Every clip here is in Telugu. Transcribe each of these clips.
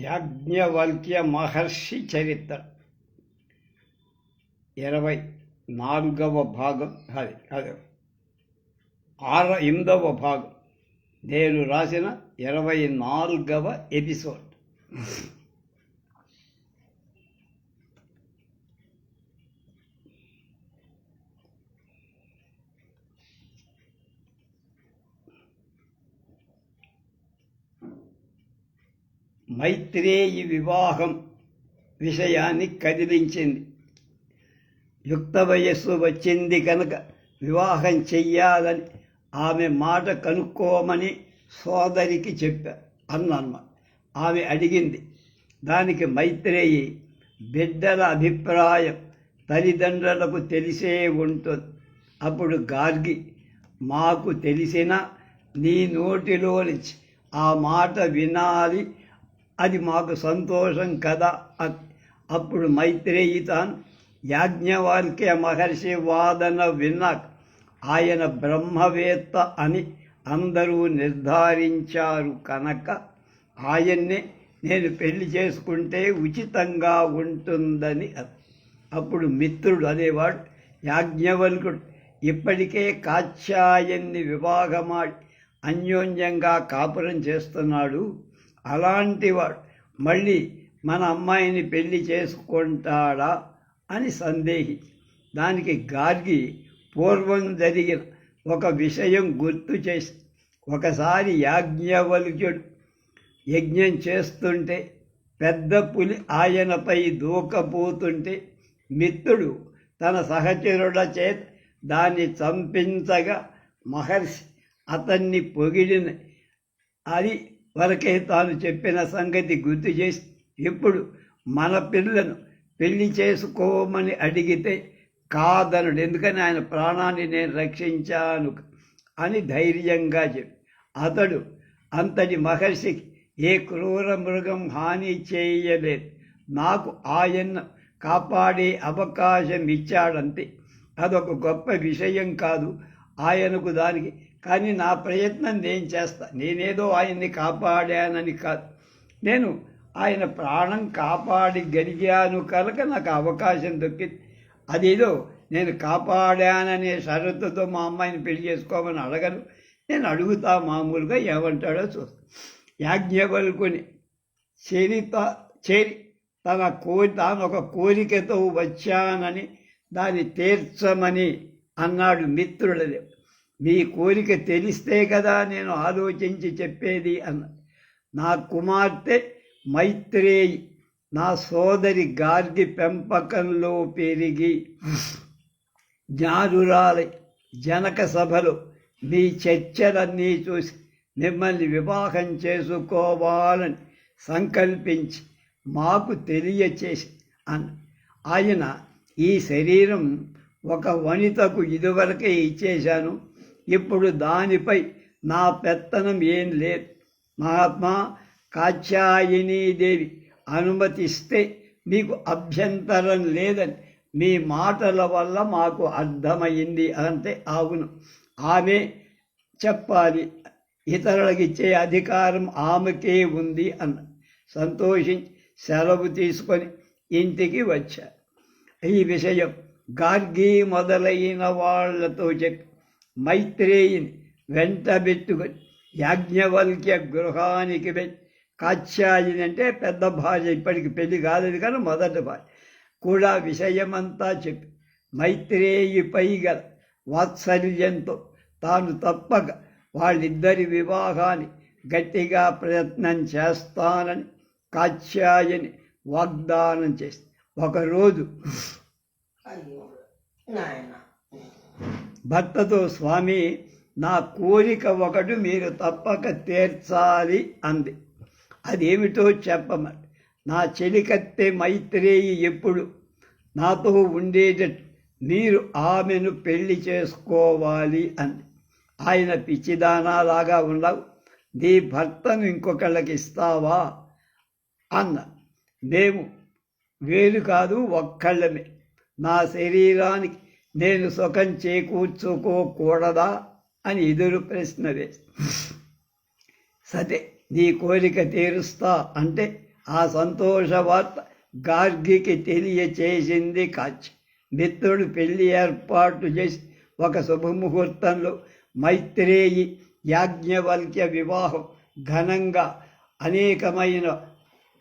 యాజ్ఞవల్క్య మహర్షి చరిత్ర 24వ భాగం. అది 8వ భాగం. నేను రాసిన 24వ ఎపిసోడ్. మైత్రేయి వివాహం విషయాన్ని కదిలించింది. యుక్త వయస్సు వచ్చింది కనుక వివాహం చెయ్యాలని ఆమె మాట కనుక్కోమని సోదరికి అన్నమాట. ఆమె అడిగింది. దానికి మైత్రేయి, బిడ్డల అభిప్రాయం తల్లిదండ్రులకు తెలిసే ఉంటుంది. అప్పుడు గార్గి, మాకు తెలిసినా నీ నోటిలో నుంచి ఆ మాట వినాలి, అది మాకు సంతోషం కదా. అప్పుడు మైత్రేయి తాను యాజ్ఞవల్క్య మహర్షి వాదన విన్నాక ఆయన బ్రహ్మవేత్త అని అందరూ నిర్ధారించారు కనుక ఆయన్నే నేను పెళ్లి చేసుకుంటే ఉచితంగా ఉంటుందని. అప్పుడు మిత్రుడు అనేవాడు, యాజ్ఞవల్కుడు ఇప్పటికే కాత్యాయన్ని వివాహమాడి అన్యోన్యంగా కాపురం చేస్తున్నాడు. అలాంటివాడు మళ్ళీ మన అమ్మాయిని పెళ్లి చేసుకుంటాడా అని సందేహించి దానికి గార్గి పూర్వం జరిగిన ఒక విషయం గుర్తు చేసి, ఒకసారి యాజ్ఞవల్క్యుడు యజ్ఞం చేస్తుంటే పెద్ద పులి ఆయనపై దూకపోతుంటే మిత్రుడు తన సహచరుల చేత దాన్ని చంపించగా మహర్షి అతన్ని పొగిడిన అది వరకే తాను చెప్పిన సంగతి గుర్తు చేసి, ఇప్పుడు మన పిల్లను పెళ్లి చేసుకోమని అడిగితే కాదనుడు, ఎందుకని ఆయన ప్రాణాన్ని నేను రక్షించాను అని ధైర్యంగా చెప్పి, అతడు అంతటి మహర్షికి ఏ క్రూర మృగం హాని చేయలేదు, నాకు ఆయన కాపాడే అవకాశం ఇచ్చాడంతే. అదొక గొప్ప విషయం కాదు ఆయనకు దానికి, కానీ నా ప్రయత్నం నేను చేస్తా. నేనేదో ఆయన్ని కాపాడానని కాదు, నేను ఆయన ప్రాణం కాపాడగలిగాను కనుక నాకు అవకాశం దొక్కింది. అదేదో నేను కాపాడాననే షరతుతో మా అమ్మాయిని పెళ్లి చేసుకోమని అడగను, నేను అడుగుతా మామూలుగా, ఏమంటాడో చూస్తా. యాజ్ఞవల్కుని చేరి తాను ఒక కోరికతో వచ్చానని దాన్ని తీర్చమని అన్నాడు మిత్రుడదే. మీ కోరిక తెలిస్తే కదా నేను ఆలోచించి చెప్పేది అన్న. నా కుమార్తె మైత్రేయి నా సోదరి గార్గి పెంపకంలో పెరిగి జ్ఞానురాలై జనక సభలో మీ చర్చలన్నీ చూసి మిమ్మల్ని వివాహం చేసుకోవాలని సంకల్పించి మాకు తెలియచేసి అన్న. ఆయన ఈ శరీరం ఒక వనితకు ఇదివరకే ఇచ్చేశాను, ఇప్పుడు దానిపై నా పెత్తనం ఏం లేదు. మహాత్మా కాత్యాయనీదేవి అనుమతిస్తే మీకు అభ్యంతరం లేదని మీ మాటల వల్ల మాకు అర్థమైంది అంటే అవును, ఆమె చెప్పాలి, ఇతరులకు ఇచ్చే అధికారం ఆమెకే ఉంది అన్న. సంతోషించి సెలవు తీసుకొని ఇంటికి వచ్చారు. ఈ విషయం గార్గి మొదలైన వాళ్లతో చెప్పి మైత్రేయిని వెంటబెట్టుకొని యాజ్ఞవల్క్య గృహానికి వెళ్ళి, కాత్యాయని అంటే పెద్ద భార్య, ఇప్పటికి పెళ్లి కాలేదు కానీ మొదటి భార్య కూడా విషయమంతా చెప్పి మైత్రేయిపై గల వాత్సల్యంతో తాను తప్పక వాళ్ళిద్దరి వివాహాన్ని గట్టిగా ప్రయత్నం చేస్తానని కాత్యాయని వాగ్దానం చేసి, ఒకరోజు భర్తతో, స్వామి నా కోరిక ఒకటి మీరు తప్పక తీర్చాలి అంది. అదేమిటో చెప్పమని. నా చెలికత్తె మైత్రేయి ఎప్పుడు నాతో ఉండేటట్టు మీరు ఆమెను పెళ్లి చేసుకోవాలి అంది. ఆయన పిచ్చిదానాలాగా ఉండవు, నీ భర్తను ఇంకొకళ్ళకి ఇస్తావా అన్న. మేము వేరు కాదు, ఒక్కళ్ళమే. నా శరీరానికి నేను సుఖం చేకూర్చుకోకూడదా అని ఎదురు ప్రశ్న వేసి, సరే నీ కోరిక తీరుస్తా అంటే ఆ సంతోష వార్త గార్గికి తెలియచేసింది కాంచి. మిత్రుడు పెళ్లి ఏర్పాటు చేసి ఒక శుభముహూర్తంలో మైత్రేయి యాజ్ఞవల్క్య వివాహం ఘనంగా అనేకమైన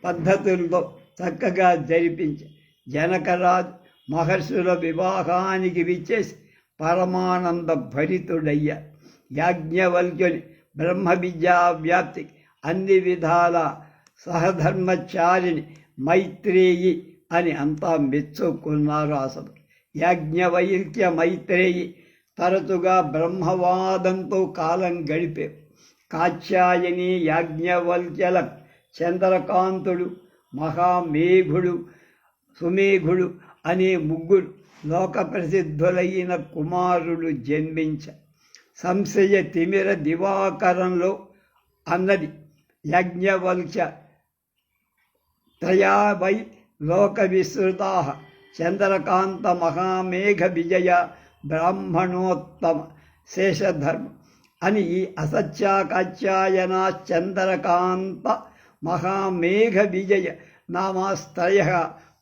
పద్ధతులతో చక్కగా జరిపించి జనకరాజు మహర్షుల వివాహానికి విచ్చేసి పరమానంద భరితుడయ్యా. యాజ్ఞవల్క్యుని బ్రహ్మ విద్యా వ్యాప్తికి అన్ని విధాల సహధర్మచారిని మైత్రేయి అని అంతా మెచ్చుకున్నారు. అసలు యాజ్ఞవల్క్య మైత్రేయి తరచుగా బ్రహ్మవాదంతో కాలం గడిపే. కాత్యాయని యాజ్ఞవల్క్యల చంద్రకాంతుడు, మహామేఘుడు, సుమేఘుడు అనే ముగ్గురు లోక ప్రసిద్ధులైన కుమారులు జన్మించ. సంశయ తిమిర దివాకరంలో అన్నది యాజ్ఞవల్క్య త్రయావై లోక విస్తృతా చంద్రకాంత మహామేఘ విజయ బ్రాహ్మణోత్తమ శేషధర్మ అని ఈ అసత్యాకాత్యాయనా చంద్రకాంత మహామేఘ విజయ నామాస్త్రయ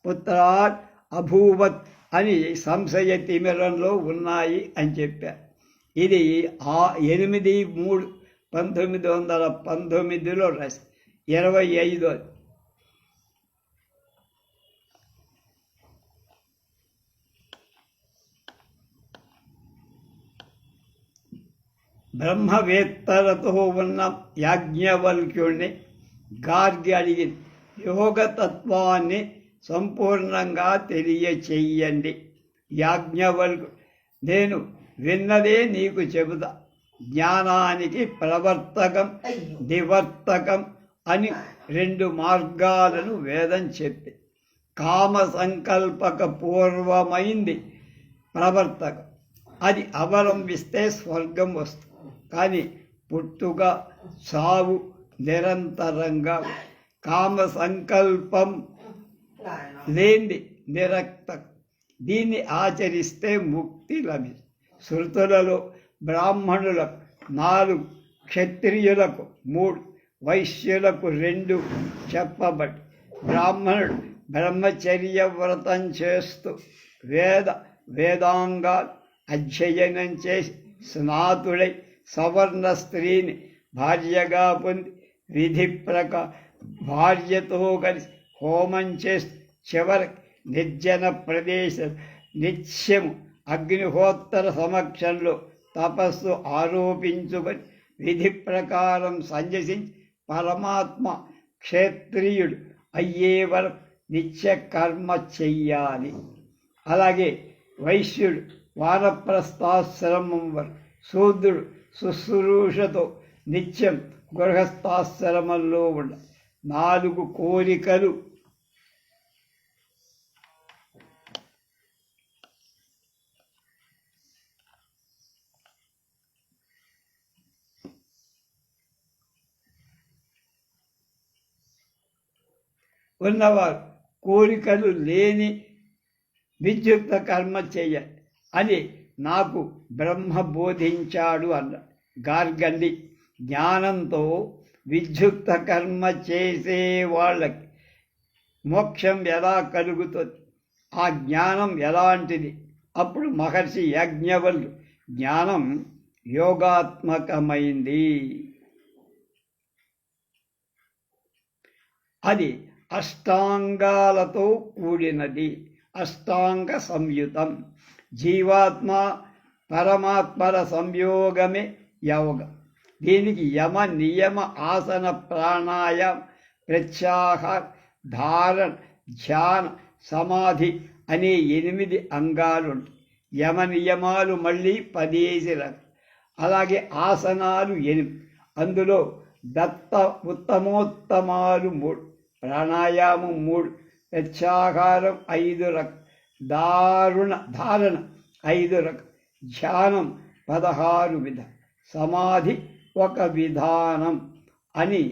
పుత్రాట్ అభూవత్ అని సంశయ తిమిరంలో ఉన్నాయి అని చెప్పారు. ఇది 8/3/1919లో రాసి 25 బ్రహ్మవేత్తలతో ఉన్న యాజ్ఞవల్క్యుడిని గార్గి అడిగింది, యోగతత్వాన్ని సంపూర్ణంగా తెలియచెయ్యండి. యాజ్ఞవల్క్యుడు, నేను విన్నదే నీకు చెబుతా. జ్ఞానానికి ప్రవర్తకం నివర్తకం అని 2 మార్గాలను వేదం చెప్పి, కామ సంకల్పక పూర్వమైంది ప్రవర్తకం. అది అవలంబిస్తే స్వర్గం వస్తుంది. కానీ పుట్టుక చావు నిరంతరంగా, కామ సంకల్పం లేని నిరక్తకం. దీన్ని ఆచరిస్తే ముక్తి లభిస్తుంది. శృతులలో బ్రాహ్మణులకు 4, క్షత్రియులకు 3, వైశ్యులకు 2 చెప్పబడి, బ్రాహ్మణుడు బ్రహ్మచర్య వ్రతం చేస్తూ వేదాంగాలు అధ్యయనం చేసి స్నాతుడై సవర్ణ స్త్రీని భార్యగా పొంది విధి భార్యతో కలిసి హోమం చేస్తూ చివరికి నిర్జన ప్రదేశం నిత్యము అగ్నిహోత్తర సమక్షంలో తపస్సు ఆరోపించుకొని విధి ప్రకారం సంజసించి పరమాత్మ క్షేత్రియుడు అయ్యే వరకు నిత్య కర్మ చెయ్యాలి. అలాగే వైశ్యుడు వానప్రస్థాశ్రమం వరకు, శూద్రుడు శుశ్రూషతో నిత్యం గృహస్థాశ్రమంలో ఉండ. 4 కోరికలు ఉన్నవారు కోరికలు లేని విద్యుక్త కర్మ చేయాలి అని నాకు బ్రహ్మ బోధించాడు అన్న గార్గండి. జ్ఞానంతో విద్యుక్త కర్మ చేసే వాళ్ళకి మోక్షం ఎలా కలుగుతుంది, ఆ జ్ఞానం ఎలాంటిది? అప్పుడు మహర్షి యాజ్ఞవల్క్యుడు, జ్ఞానం యోగాత్మకమైంది, అది అష్టాంగాలతో కూడినది, అష్టాంగ సంయుతం. జీవాత్మ పరమాత్మల సంయోగమే యోగం. దీనికి యమ నియమ ఆసన ప్రాణాయామ ప్రత్యాహార ధారణ ధ్యాన సమాధి అనే 8 అంగాలుంటాయి. యమ నియమాలు మళ్ళీ 10 రకాలు. అలాగే ఆసనాలు 8. అందులో ఉత్తమోత్తమాలు 3, ప్రాణాయామం 3, ప్రత్యాహారం 5 రకాలు, ధారణ 5 రకాలు, ధ్యానం 16 విధానం, సమాధి 1 విధానం అని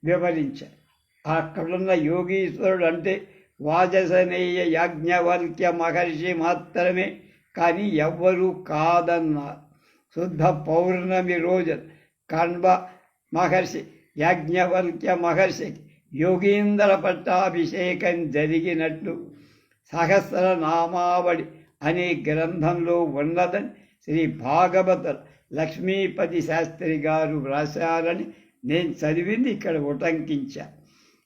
వివరించారు. అక్కడున్న యోగీశ్వరుడు అంటే వాజసనేయ యాజ్ఞవల్క్య మహర్షి మాత్రమే, కానీ ఎవ్వరూ కాదన్నారు. శుద్ధ పౌర్ణమి రోజు కణ్వ మహర్షి యాజ్ఞవల్క్య మహర్షికి యోగీంద్ర పట్టాభిషేకం జరిగినట్లు సహస్రనామావళి అనే గ్రంథంలో ఉన్నదని శ్రీ భాగవత లక్ష్మీపతి శాస్త్రి గారు వ్రాశారని నేను చదివింది ఇక్కడ ఉటంకించా.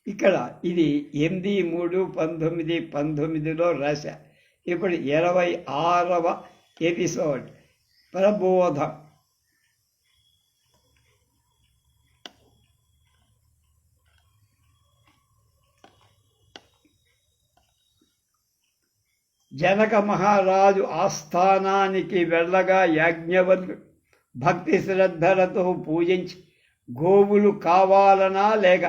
ఇక్కడ ఇది 8/3/1919లో రాశా. ఇప్పుడు 26వ ఎపిసోడ్ ప్రబోధం. జనక మహారాజు ఆస్థానానికి వెళ్ళగా యాజ్ఞవల్కుడు భక్తి శ్రద్ధలతో పూజించి, గోవులు కావాలనా లేక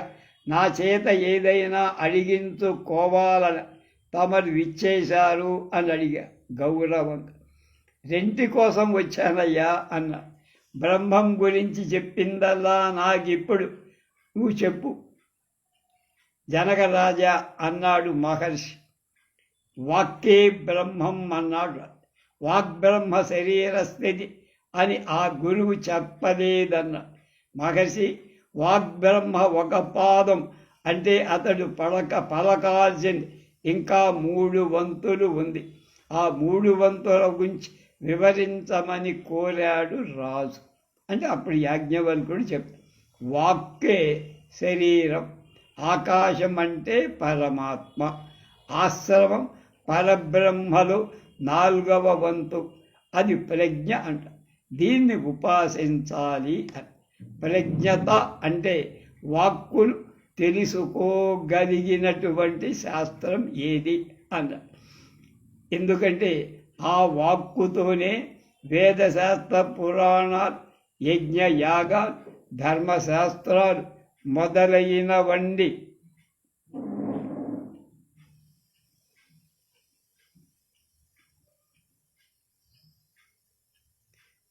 నా చేత ఏదైనా అడిగించుకోవాలన తమరు విచ్చేశారు అని అడిగా గౌరవంగా. రెంటి కోసం వచ్చానయ్యా అన్న. బ్రహ్మం గురించి చెప్పిందల్లా నాకిప్పుడు నువ్వు చెప్పు జనకరాజా అన్నాడు మహర్షి. వాక్కే బ్రహ్మం అన్నాడు. వాగ్బ్రహ్మ శరీర స్థితి అని ఆ గురువు చెప్పలేదన్న. మహర్షి వాగ్బ్రహ్మ ఒక పాదం అంటే అతడు పలకాల్సింది ఇంకా 3 వంతులు ఉంది. ఆ 3 వంతుల గురించి వివరించమని కోరాడు రాజు. అంటే అప్పుడు యాజ్ఞవల్కుడు చెప్పు. వాక్కే శరీరం, ఆకాశం అంటే పరమాత్మ, ఆశ్రమం పరబ్రహ్మలో 4వ వంతు, అది ప్రజ్ఞ అంట. దీన్ని ఉపాసించాలి అని. ప్రజ్ఞత అంటే వాక్కులు తెలుసుకోగలిగినటువంటి శాస్త్రం ఏది అన్న. ఎందుకంటే ఆ వాక్కుతోనే వేదశాస్త్ర పురాణాలు, యజ్ఞ యాగాలు, ధర్మశాస్త్రాలు మొదలైనవండి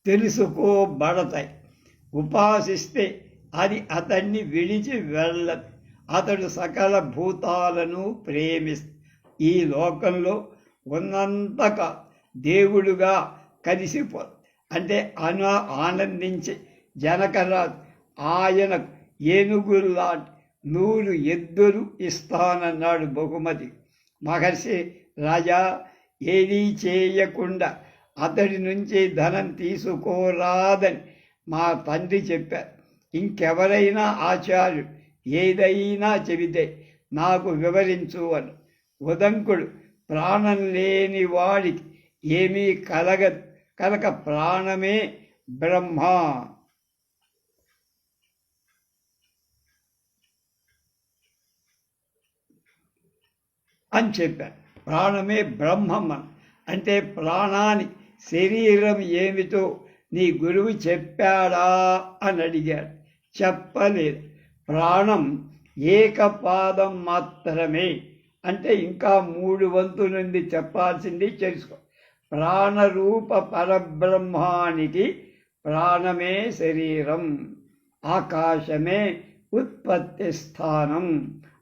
తెలుసుకోబడతాయి. ఉపాసిస్తే అది అతన్ని విడిచి వెళ్ళదు. అతడు సకల భూతాలను ప్రేమిస్తాడు. ఈ లోకంలో ఉన్నంతక దేవుడుగా కలిసిపో అంటే ఆనందించి జనకరాజు ఆయనకు ఏనుగుల్లాంటి 100 ఎద్దులు ఇస్తానన్నాడు బహుమతి. మహర్షి రాజా ఏదీ చేయకుండా అతడి నుంచి ధనం తీసుకోరాదని మా తండ్రి చెప్పారు. ఇంకెవరైనా ఆచార్యుడు ఏదైనా చెబితే నాకు వివరించు అని. ఉదంకుడు ప్రాణం లేని వాడికి ఏమీ కలగదు కనుక ప్రాణమే బ్రహ్మ అని చెప్పారు. ప్రాణమే బ్రహ్మం అంటే ప్రాణాన్ని శరీరం ఏమిటో నీ గురువు చెప్పాడా అని అడిగాడు. చెప్పలేదు. ప్రాణం ఏకపాదం మాత్రమే అంటే ఇంకా 3 వంతులుంది చెప్పాల్సింది తెలుసుకో. ప్రాణరూప పరబ్రహ్మానికి ప్రాణమే శరీరం, ఆకాశమే ఉత్పత్తి స్థానం,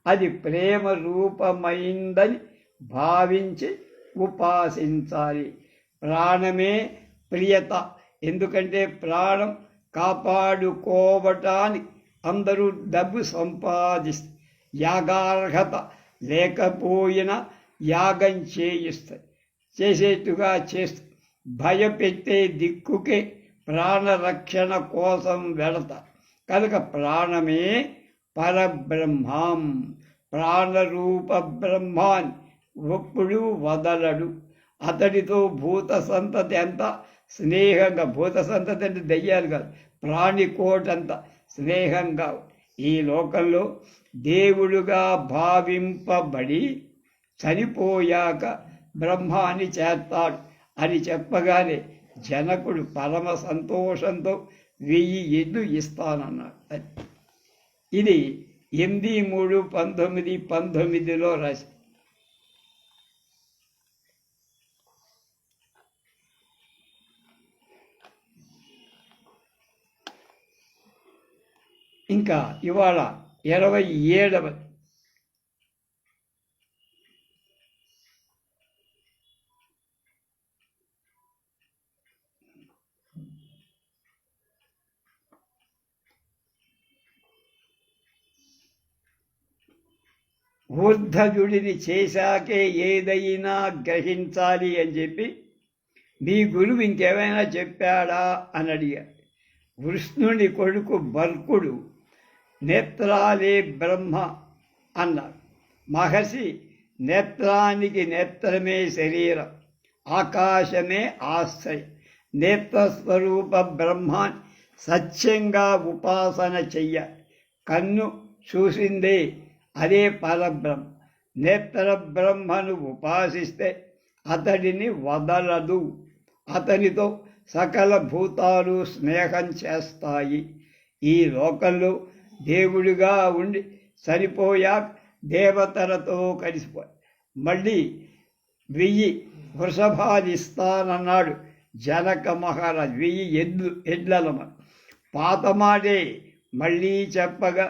అది ప్రేమ రూపమైందని భావించి ఉపాసించాలి. ప్రాణమే ప్రియత, ఎందుకంటే ప్రాణం కాపాడుకోవటానికి అందరూ డబ్బు సంపాదిస్తారు. యాగార్హత లేకపోయినా యాగం చేసేట్టుగా చేస్తూ భయపెట్టే దిక్కుకే ప్రాణరక్షణ కోసం వెళతారు. కనుక ప్రాణమే పరబ్రహ్మం, ప్రాణరూప బ్రహ్మాన్ని ఒప్పుడు వదలడు. అతడితో భూత సంతతి అంతా స్నేహంగా, భూత సంతతి అంటే దెయ్యాలు కాదు, ప్రాణికోటంతా స్నేహంగా ఈ లోకంలో దేవుడుగా భావింపబడి చనిపోయాక బ్రహ్మ అని చేస్తాడు అని చెప్పగానే జనకుడు పరమ సంతోషంతో 1000 ఎద్దు ఇస్తానన్నాడు. ఇది 8/3/1919లో రాసి. ఇంకా ఇవాళ 27వ ఊర్ధజుడిని చేశాకే ఏదైనా గ్రహించాలి అని చెప్పి మీ గురువు ఇంకేమైనా చెప్పాడా అని అడిగాడు. వృష్ణుని కొడుకు బర్కుడు నేత్రాలే బ్రహ్మ అన్నాడు. మహర్షి నేత్రానికి నేత్రమే శరీరం, ఆకాశమే ఆశ్రయం, నేత్రస్వరూప బ్రహ్మాన్ని సత్యంగా ఉపాసన చెయ్య. కన్ను చూసిందే అదే పరబ్రహ్మ. నేత్ర బ్రహ్మను ఉపాసిస్తే అతడిని వదలదు. అతనితో సకల భూతాలు స్నేహం చేస్తాయి. ఈ లోకంలో దేవుడిగా ఉండి చనిపోయాక దేవతలతో కలిసిపోయి మళ్ళీ 1000 వృషభాలు ఇస్తానన్నాడు జనక మహారాజు. 1000 ఎడ్లమ. పాతమాడే మళ్ళీ చెప్పగా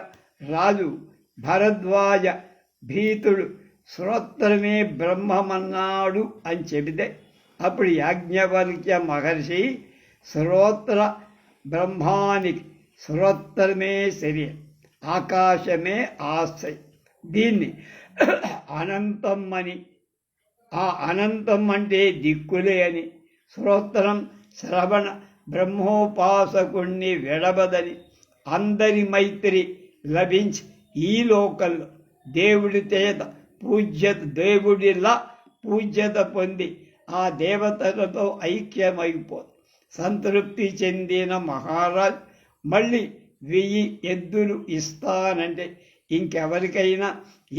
రాజు భరద్వాజ భీతుడు శ్రోత్రమే బ్రహ్మమన్నాడు అని చెబితే అప్పుడు యాజ్ఞవల్క్య మహర్షి శ్రోత్ర బ్రహ్మానికి శ్రోత్రమే శరీరం, ఆకాశమే ఆశ్రయం. దీన్ని అనంతం అని, ఆ అనంతం అంటే దిక్కులే అని, శ్రోత్రం శ్రవణ బ్రహ్మోపాసకుణ్ణి విడబదని, అందరి మైత్రి లభించి ఈ లోకంలో దేవుడి చేత దేవుడిలా పూజ్యత పొంది ఆ దేవతలతో ఐక్యమైపోదు. సంతృప్తి చెందిన మహారాజ్ మళ్ళీ 1000 ఎద్దులు ఇస్తానంటే ఇంకెవరికైనా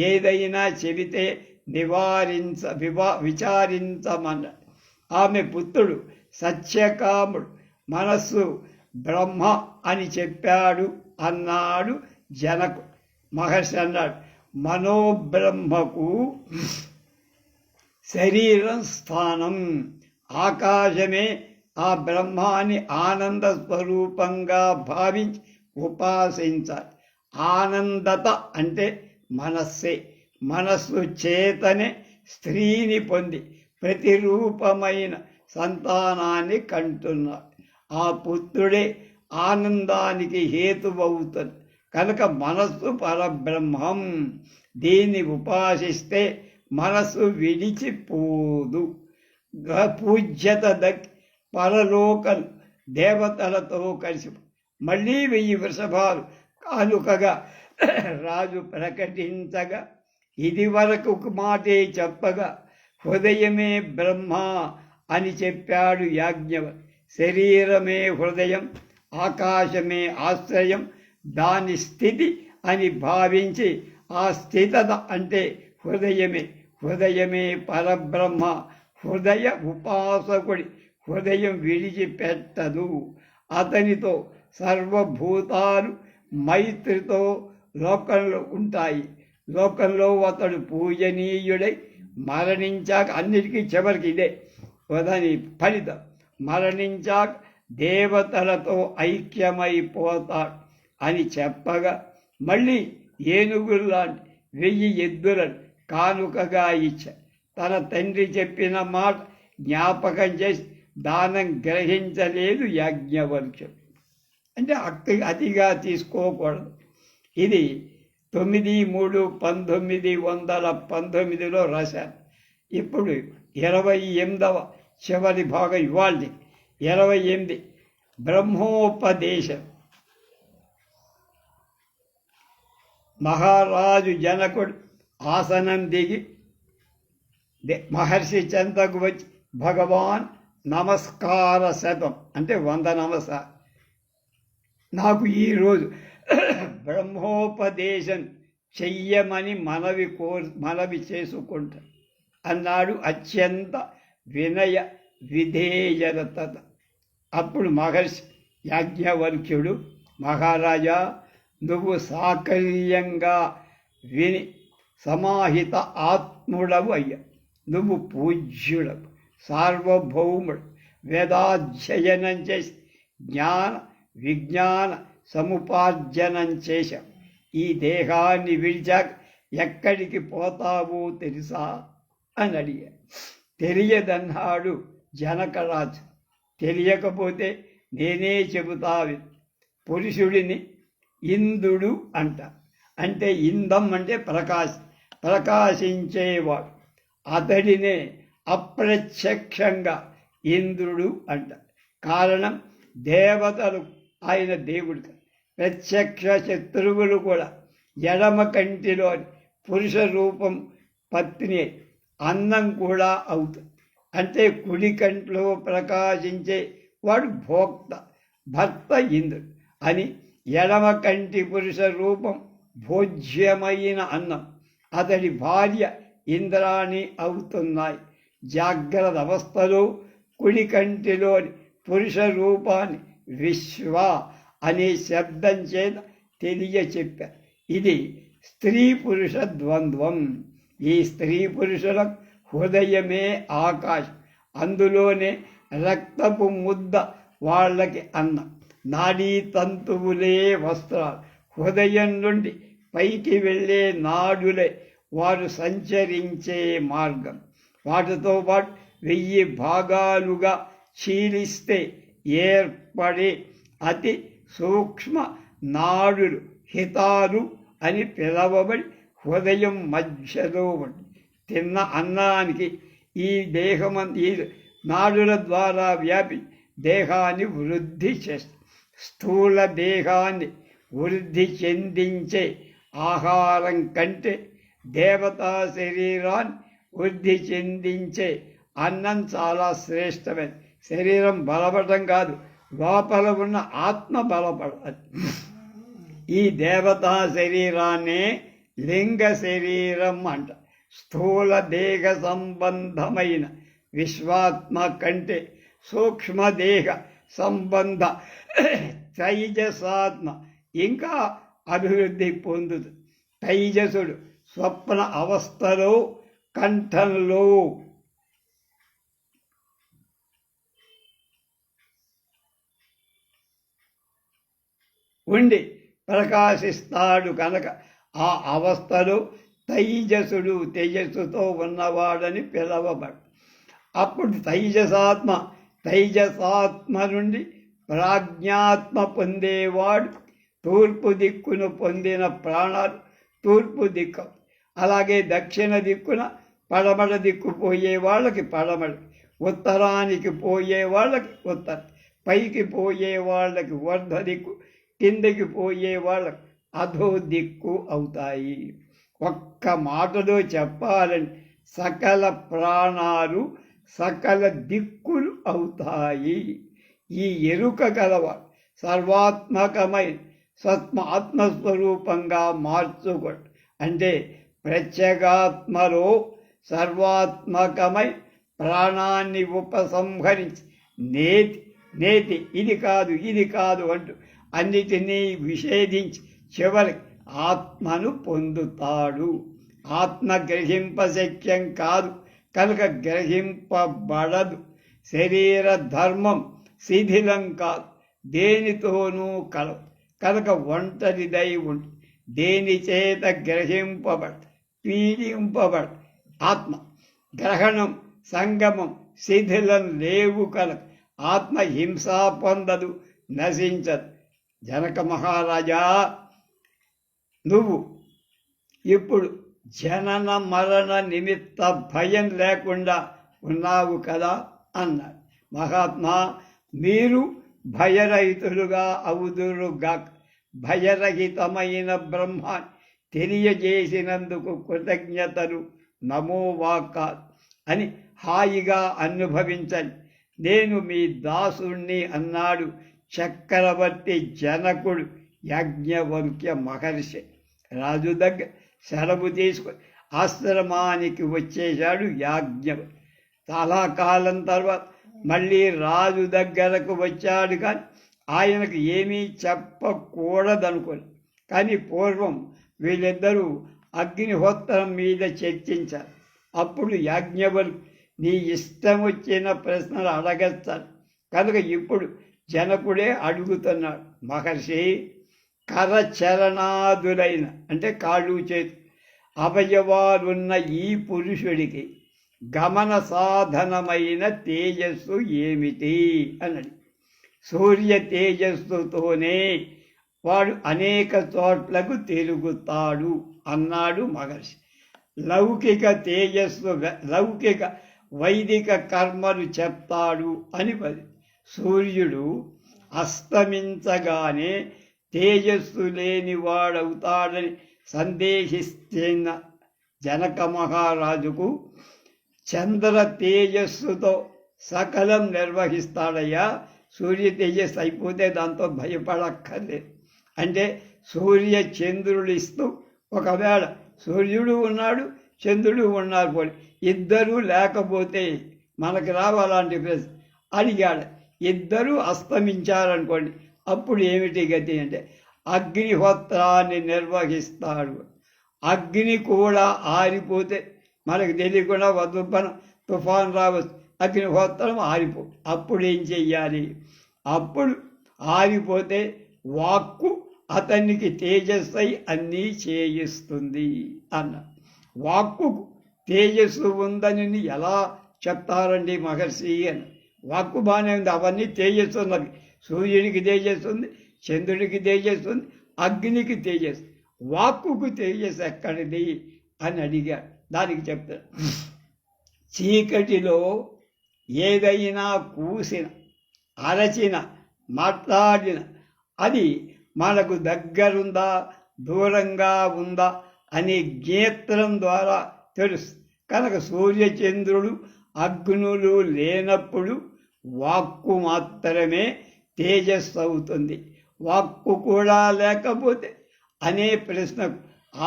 ఏదైనా చెబితే విచారించమన్నాడు. ఆమె పుత్రుడు సత్యకాముడు మనస్సు బ్రహ్మ అని చెప్పాడు అన్నాడు జనకు. మహర్షి అన్నాడు, మనోబ్రహ్మకు శరీరం స్థానం, ఆకాశమే ఆ బ్రహ్మాన్ని ఆనంద స్వరూపంగా భావించి ఉపాసించాలి. ఆనందత అంటే మనస్సే. మనస్సు చేతనే స్త్రీని పొంది ప్రతిరూపమైన సంతానాన్ని కంటున్నాడు. ఆ పుత్రుడే ఆనందానికి హేతువవుతుంది కనుక మనస్సు పరబ్రహ్మం. దీన్ని ఉపాసిస్తే మనస్సు విడిచిపోదు. పూజ్యత దక్కి పరలోక దేవతలతో కలిసి మళ్ళీ 1000 వృషభాలు కానుకగా రాజు ప్రకటించగా ఇది వరకు మాటే చెప్పగా హృదయమే బ్రహ్మ అని చెప్పాడు యాజ్ఞవ. శరీరమే హృదయం, ఆకాశమే ఆశ్రయం, దాని స్థితి అని భావించి ఆ స్థితత అంటే హృదయమే. హృదయమే పరబ్రహ్మ. హృదయ ఉపాసకుడి హృదయం విడిచిపెట్టదు. అతనితో సర్వభూతాలు మైత్రితో లోకంలో ఉంటాయి. లోకంలో అతడు పూజనీయుడై మరణించాక అన్నిటికీ చివరికి ఇదే దాని ఫలితం. మరణించాక దేవతలతో ఐక్యమైపోతాడు అని చెప్పగా మళ్ళీ ఏనుగుల్లాంటి 1000 ఎద్దులను కానుకగా ఇచ్చాడు. తన తండ్రి చెప్పిన మాట జ్ఞాపకం చేసి దానం గ్రహించలేదు యాజ్ఞవల్క్యుడు. అంటే అతిగా తీసుకోకూడదు. ఇది 9/3/1919లో రాశాను. ఇప్పుడు 28వ చివరి భాగం ఇవాళ 28 బ్రహ్మోపదేశం. మహారాజు జనకుడు ఆసనం దిగి మహర్షి చెంతకు వచ్చి భగవాన్ నమస్కార శతం అంటే 100 నమస్కారం. నాకు ఈరోజు బ్రహ్మోపదేశం చెయ్యమని మనవి చేసుకుంటా అన్నాడు అత్యంత వినయ విధేయత. అప్పుడు మహర్షి యాజ్ఞవల్క్యుడు, మహారాజా నువ్వు సాకల్యంగా విని సమాహిత ఆత్ముడవు అయ్యా. నువ్వు పూజ్యుడవు, సార్వభౌముడు. వేదాధ్యయనం చేసి జ్ఞాన విజ్ఞాన సముపార్జనం చేశావు. ఈ దేహాన్ని విడిచాక ఎక్కడికి పోతావో తెలుసా అని అడిగా. తెలియదన్నాడు జనకరాజు. తెలియకపోతే నేనే చెబుతావి. పురుషుడిని ఇంద్రుడు అంట. అంటే ఇందం అంటే ప్రకాశం. ప్రకాశించేవాడు. అతడినే అప్రత్యక్షంగా ఇంద్రుడు అంటారు. కారణం, దేవతలు ఆయన దేవుడు. ప్రత్యక్ష శత్రువులు కూడా ఎడమ కంటిలోని పురుష రూపం పత్ని అన్నం కూడా అవుతుంది. అంటే కుడి కంట్లో ప్రకాశించే వాడు భోక్త, భర్త ఇంద్రుడు అని. ఎడమ కంటి పురుష రూపం భోజ్యమైన అన్నం, అతడి భార్య ఇంద్రాణి అవుతున్నాయి. జాగ్రత్త అవస్థలో కుడి కంటిలోని పురుష రూపాన్ని విశ్వ అనే శబ్దం చేత తెలియచెప్పారు. ఇది స్త్రీ పురుష ద్వంద్వం. ఈ స్త్రీ పురుషులకు హృదయమే ఆకాశం, అందులోనే రక్తపు ముద్ద వాళ్ళకి అన్నం, నాడీ తంతువులే వస్త్రాలు, హృదయం నుండి పైకి వెళ్ళే నాడులే వారు సంచరించే మార్గం. వాటితో పాటు 1000 భాగాలుగా చీలిస్తే ఏర్పడే అతి సూక్ష్మ నాడులు హితాలు అని పిలవబడి హృదయం మధ్యలో ఉంది. తిన్న అన్నానికి ఈ ఈ నాడుల ద్వారా వ్యాపి దేహాన్ని వృద్ధి చేస్తుంది. స్థూల దేహాన్ని వృద్ధి చెందించే ఆహారం కంటే దేవతా శరీరాన్ని వృద్ధి చెందించే అన్నం చాలా శ్రేష్టమైనది. శరీరం బలపడటం కాదు, లోపల ఉన్న ఆత్మ బలపడాలి. ఈ దేవతా శరీరాన్నే లింగ శరీరం అంట. స్థూల దేహ సంబంధమైన విశ్వాత్మ కంటే సూక్ష్మదేహ సంబంధ తైజసాత్మ ఇంకా అభివృద్ధి పొందుతుంది. తైజసుడు స్వప్న అవస్థలో కంఠంలో ఉండి ప్రకాశిస్తాడు కనుక ఆ అవస్థలో తైజసుడు తేజస్సుతో ఉన్నవాడని పిలవబడు. అప్పుడు తైజసాత్మ నుండి ప్రాజ్ఞాత్మ పొందేవాడు తూర్పు దిక్కును పొందిన ప్రాణాలు తూర్పు దిక్కు. అలాగే దక్షిణ దిక్కున పడమడ దిక్కు పోయే వాళ్ళకి పడమడ, ఉత్తరానికి పోయే వాళ్ళకి ఉత్తర, పైకి పోయే వాళ్ళకి వర్ధ దిక్కు, కిందకి పోయే వాళ్ళకి అధో దిక్కు అవుతాయి. ఒక్క మాటలో చెప్పాలని సకల ప్రాణాలు సకల దిక్కులు అవుతాయి. ఈ ఎరుక గలవాడు సర్వాత్మకమైన ఆత్మస్వరూపంగా మార్చుకోడు. అంటే ప్రత్యేగాత్మలో సర్వాత్మకమై ప్రాణాన్ని ఉపసంహరించి నేతి ఇది కాదు అంటూ అన్నిటినీ విషేధించి చివరికి ఆత్మను పొందుతాడు. ఆత్మ గ్రహింపశక్యం కాదు కనుక గ్రహింపబడదు. శరీర ధర్మం శిథిలం కాదు, దేనితోనూ కలవు కనుక ఒంటరిదై ఉండి దేని చేత పీడింపబడ. ఆత్మ గ్రహణం సంగమం శిథిలం లేవు కనుక ఆత్మ హింస పొందదు, నశించదు. జనక మహారాజా, నువ్వు ఇప్పుడు జనన మరణ నిమిత్త భయం లేకుండా ఉన్నావు కదా అన్నాడు. మహాత్మా, మీరు భయరహితులుగా అవుదురుగా. భయరహితమైన బ్రహ్మాన్ని తెలియజేసినందుకు కృతజ్ఞతలు, నమోవాక అని హాయిగా అనుభవించండి. నేను మీ దాసుణ్ణి అన్నాడు చక్రవర్తి జనకుడు యాజ్ఞవల్క్య మహర్షి. రాజు దగ్గర సెలవు తీసుకొని ఆశ్రమానికి వచ్చేశాడు యాజ్ఞవల్క్య. చాలా కాలం తర్వాత మళ్ళీ రాజు దగ్గరకు వచ్చాడు. కానీ ఆయనకు ఏమీ చెప్పకూడదనుకోని. కానీ పూర్వం వీళ్ళిద్దరూ అగ్నిహోత్రం మీద చర్చించారు. అప్పుడు యాజ్ఞవల్క్య, నీ ఇష్టం వచ్చిన ప్రశ్నలు అడగచ్చాను కనుక ఇప్పుడు జనకుడే అడుగుతున్నాడు. మహర్షి, కరచరణాదులైన అంటే కాళ్ళు చేతు అవయవాలున్న ఈ పురుషుడికి గమన సాధనమైన తేజస్సు ఏమిటి అన్నది. సూర్య తేజస్సుతోనే వాడు అనేక చోట్లకు తిరుగుతాడు అన్నాడు మహర్షి. లౌకిక తేజస్సు లౌకిక వైదిక కర్మలు చెప్తాడు అని సూర్యుడు అస్తమించగానే తేజస్సు లేనివాడవుతాడని సందేహిస్తున్న జనక మహారాజుకు చంద్ర తేజస్సుతో సకలం నిర్వహిస్తాడయ్యా, సూర్య తేజస్సు అయిపోతే దాంతో భయపడక్కర్లేదు. అంటే సూర్య చంద్రుడు ఇస్తూ, ఒకవేళ సూర్యుడు ఉన్నాడు చంద్రుడు ఉన్నారు పోయి ఇద్దరూ లేకపోతే మనకు రావాలంటే ప్రశ్న అడిగాడు. ఇద్దరూ అస్తమించారనుకోండి, అప్పుడు ఏమిటి గతి అంటే అగ్నిహోత్రాన్ని నిర్వహిస్తాడు. అగ్ని కూడా ఆరిపోతే మనకు తెలియకుండా తుఫాన్ రావచ్చు, అగ్నిహోత్రం ఆరిపో. అప్పుడు ఏం చెయ్యాలి? అప్పుడు ఆరిపోతే వాక్కు అతనికి తేజస్సై అన్నీ చేయిస్తుంది అన్న. వాక్కు తేజస్సు ఉందని ఎలా చెప్తారండి మహర్షి అని. వాక్కు బాగానే ఉంది, అవన్నీ తేజస్సు ఉన్నది. సూర్యుడికి తేజస్సు ఉంది, చంద్రుడికి తేజస్సు ఉంది, అగ్నికి తేజస్సు. వాక్కుకు తేజస్సు ఎక్కడిది అని అడిగాడు. దానికి చెప్తాడు, చీకటిలో ఏదైనా కూసిన, అరచిన, మాట్లాడిన అది మనకు దగ్గరుందా దూరంగా ఉందా అనే జ్ఞేత్రం ద్వారా తెలుసు. కనుక సూర్యచంద్రుడు అగ్నులు లేనప్పుడు వాక్కు మాత్రమే తేజస్సు అవుతుంది. వాక్కు కూడా లేకపోతే అనే ప్రశ్నకు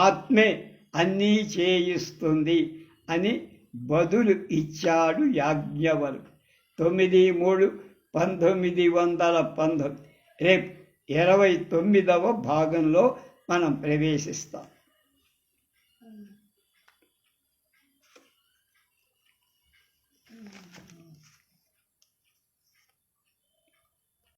ఆత్మే అన్నీ చేయిస్తుంది అని బదులు ఇచ్చాడు యాజ్ఞవల్కుడు. 9/3/1919 రేపు 29వ భాగంలో మనం ప్రవేశిస్తాం.